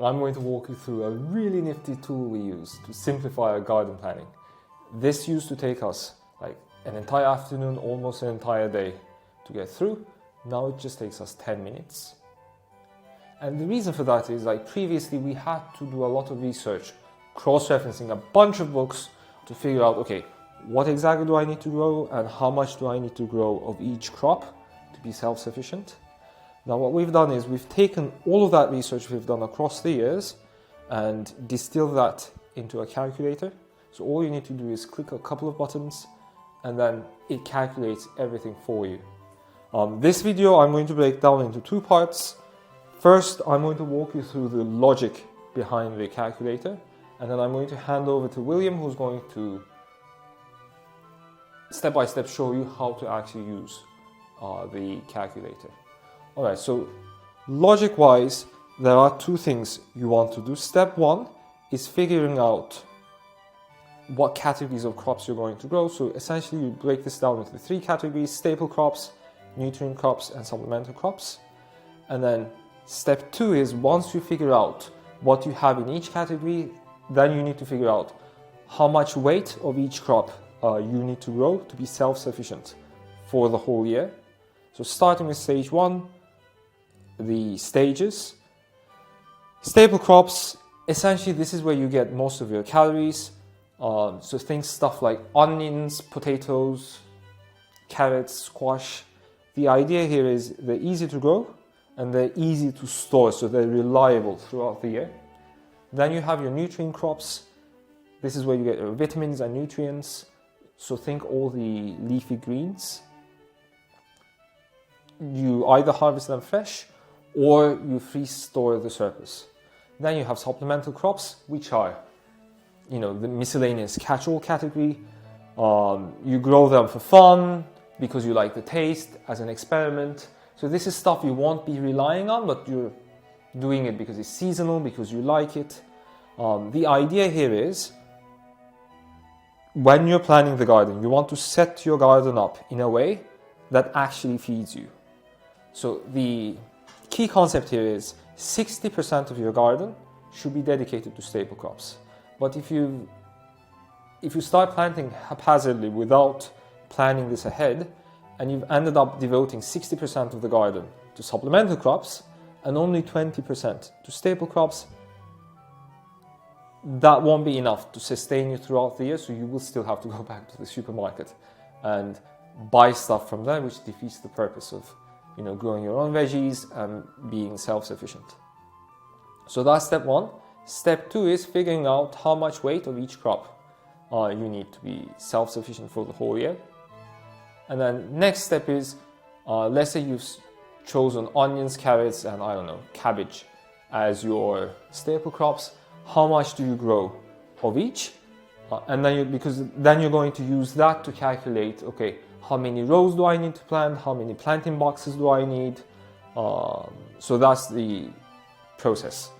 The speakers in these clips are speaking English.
and I'm going to walk you through a really nifty tool we use to simplify our garden planning. This used to take us like an entire afternoon, almost an entire day to get through. Now it just takes us 10 minutes. And the reason for that is, like, previously we had to do a lot of research, cross-referencing a bunch of books to figure out, okay, what exactly do I need to grow and how much do I need to grow of each crop to be self-sufficient. Now what we've done is we've taken all of that research we've done across the years and distilled that into a calculator. So all you need to do is click a couple of buttons and then it calculates everything for you. This video I'm going to break down into two parts. First, I'm going to walk you through the logic behind the calculator, and then I'm going to hand over to William, who's going to step by step show you how to actually use the calculator. Alright, so logic wise, there are two things you want to do. Step one is figuring out what categories of crops you're going to grow. So essentially you break this down into three categories: staple crops, nutrient crops, and supplemental crops. And then step two is, once you figure out what you have in each category, then you need to figure out how much weight of each crop you need to grow to be self-sufficient for the whole year. So starting with stage one, the stages. Staple crops, essentially this is where you get most of your calories. So think stuff like onions, potatoes, carrots, squash. The idea here is they're easy to grow and they're easy to store, so they're reliable throughout the year. Then you have your nutrient crops. This is where you get your vitamins and nutrients. So think all the leafy greens. You either harvest them fresh or you freeze store the surplus. Then you have supplemental crops, which are, the miscellaneous catch-all category. You grow them for fun, because you like the taste, as an experiment. So this is stuff you won't be relying on, but you're doing it because it's seasonal, because you like it. The idea here is, when you're planning the garden, you want to set your garden up in a way that actually feeds you. So the key concept here is 60% of your garden should be dedicated to staple crops. But if you start planting haphazardly without planning this ahead, and you've ended up devoting 60% of the garden to supplemental crops and only 20% to staple crops, that won't be enough to sustain you throughout the year, so you will still have to go back to the supermarket and buy stuff from there, which defeats the purpose of growing your own veggies and being self-sufficient. So that's step one. Step two is figuring out how much weight of each crop you need to be self-sufficient for the whole year. And then next step is, let's say you've chosen onions, carrots, and cabbage as your staple crops. How much do you grow of each? And then because then you're going to use that to calculate, okay, how many rows do I need to plant? How many planting boxes do I need? So that's the process.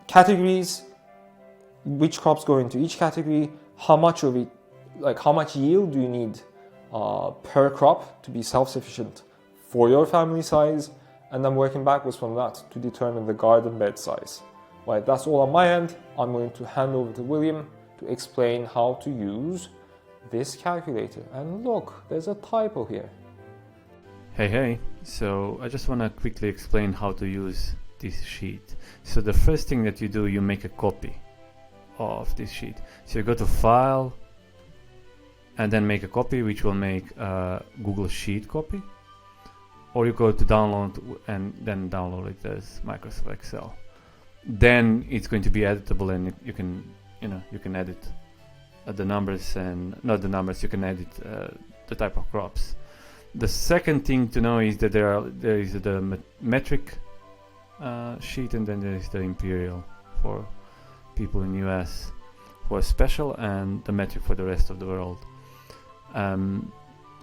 Categories, which crops go into each category, how much of it, how much yield do you need per crop to be self-sufficient for your family size, and then working backwards from that to determine the garden bed size. Right, that's all on my end. I'm going to hand over to William to explain how to use this calculator. And look, there's a typo here. Hey, so I just want to quickly explain how to use this sheet. So the first thing that you do, you make a copy of this sheet. So you go to File, and then make a copy, which will make a Google Sheet copy, or you go to Download and then download it as Microsoft Excel. Then it's going to be editable, and you can edit the numbers, and not the numbers, you can edit the type of crops. The second thing to know is that there is the metric sheet, and then there is the imperial for people in US who are special, and the metric for the rest of the world.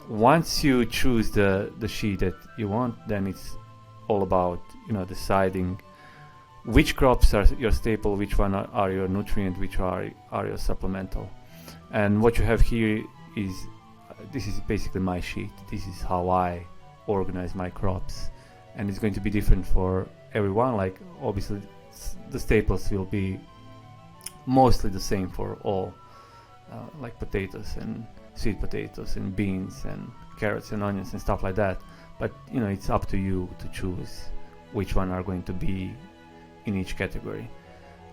Once you choose the sheet that you want, then it's all about deciding which crops are your staple, which one are your nutrient, which are your supplemental. And what you have here is this is basically my sheet. This is how I organize my crops, and it's going to be different for everyone. Like obviously the staples will be mostly the same for all, like potatoes and sweet potatoes and beans and carrots and onions and stuff like that. But it's up to you to choose which one are going to be in each category.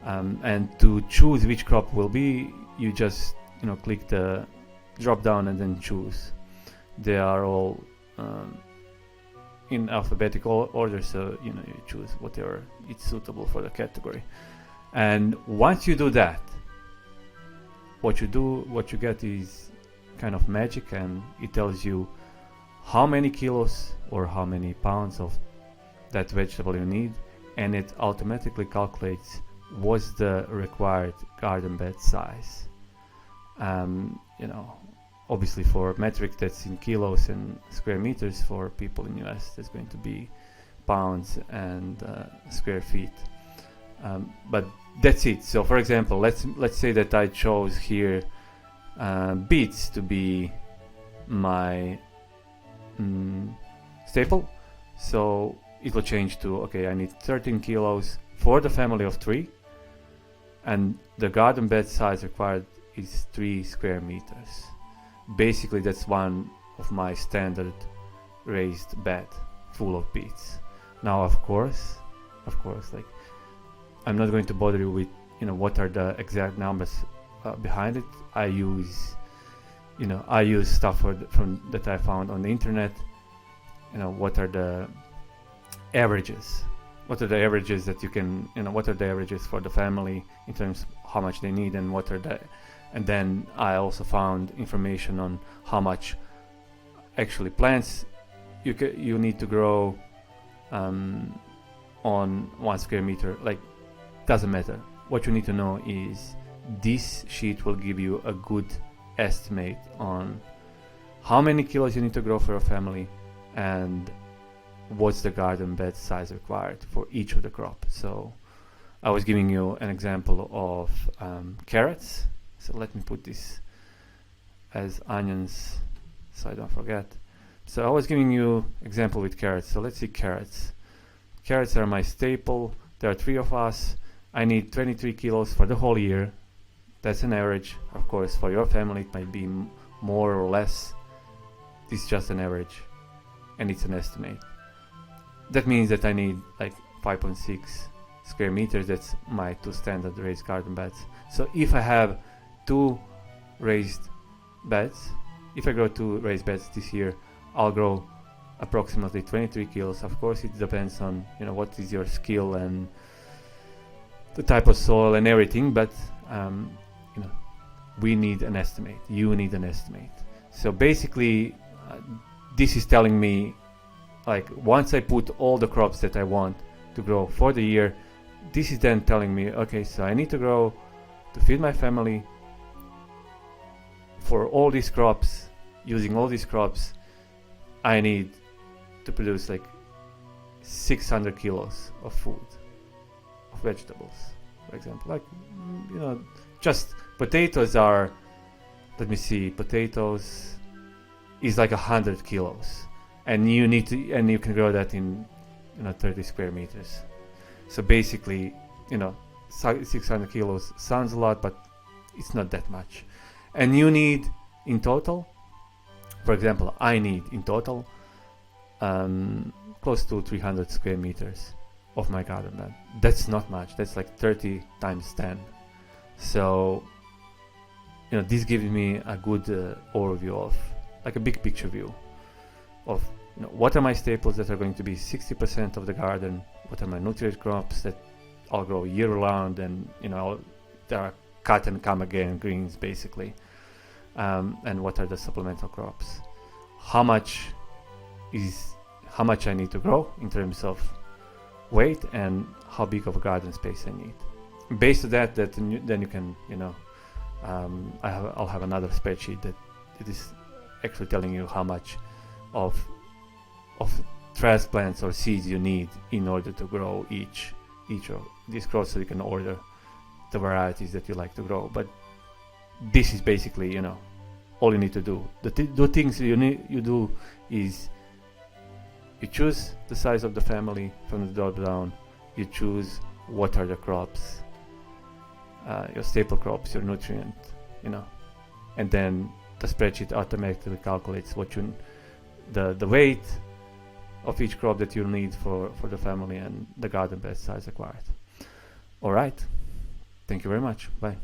And to choose which crop will be, you just click the drop down and then choose. They are all in alphabetical order, so you choose whatever is suitable for the category. And once you do that, what you get is kind of magic, and it tells you how many kilos or how many pounds of that vegetable you need, and it automatically calculates what's the required garden bed size. Obviously for metric that's in kilos and square meters. For people in US, that's going to be pounds and square feet. But that's it. So for example, let's say that I chose here beets to be my staple. So it will change to, okay, I need 13 kilos for the family of 3, and the garden bed size required is 3 square meters. Basically, that's one of my standard raised bed full of beets. Now, of course, like, I'm not going to bother you with what are the exact numbers behind it. I use stuff from that I found on the internet. What are the averages? What are the averages that you can, what are the averages for the family in terms of how much they need, and what are the, and then I also found information on how much actually plants you need to grow on 1 square meter. Like, doesn't matter. What you need to know is this sheet will give you a good estimate on how many kilos you need to grow for a family and what's the garden bed size required for each of the crop. So I was giving you an example of carrots. So let me put this as onions so I don't forget. So I was giving you example with carrots. So let's see carrots. Carrots are my staple. There are 3 of us. I need 23 kilos for the whole year. That's an average. Of course, for your family it might be more or less. This is just an average, and it's an estimate. That means that I need like 5.6 square meters. That's my 2 standard raised garden beds. So if I have 2 raised beds, if I grow 2 raised beds this year, I'll grow approximately 23 kilos. Of course, it depends on what is your skill and the type of soil and everything, but we need an estimate. You need an estimate. So basically, this is telling me, like, once I put all the crops that I want to grow for the year, this is then telling me, okay, so I need to grow to feed my family for all these crops. Using all these crops, I need to produce like 600 kilos of food, of vegetables, for example. Like, just potatoes are, let me see, potatoes is like 100 kilos, and you can grow that in 30 square meters. So basically, 600 kilos sounds a lot, but it's not that much. And you need in total, for example, I need in total close to 300 square meters of my garden bed. That's not much. That's like 30 times 10. So this gives me a good overview of, like, a big picture view of what are my staples that are going to be 60% of the garden, what are my nutrient crops that I'll grow year round, and there are cut and come again greens basically, and what are the supplemental crops, how much I need to grow in terms of weight, and how big of a garden space I need. Based on that, then you can I'll have another spreadsheet that it is actually telling you how much of transplants or seeds you need in order to grow each of these crops, so you can order the varieties that you like to grow. But this is basically all you need to do. The things you do is you choose the size of the family from the drop down, you choose what are the crops, your staple crops, your nutrient, and then the spreadsheet automatically calculates the weight of each crop that you'll need for the family and the garden bed size required. All right. Thank you very much. Bye.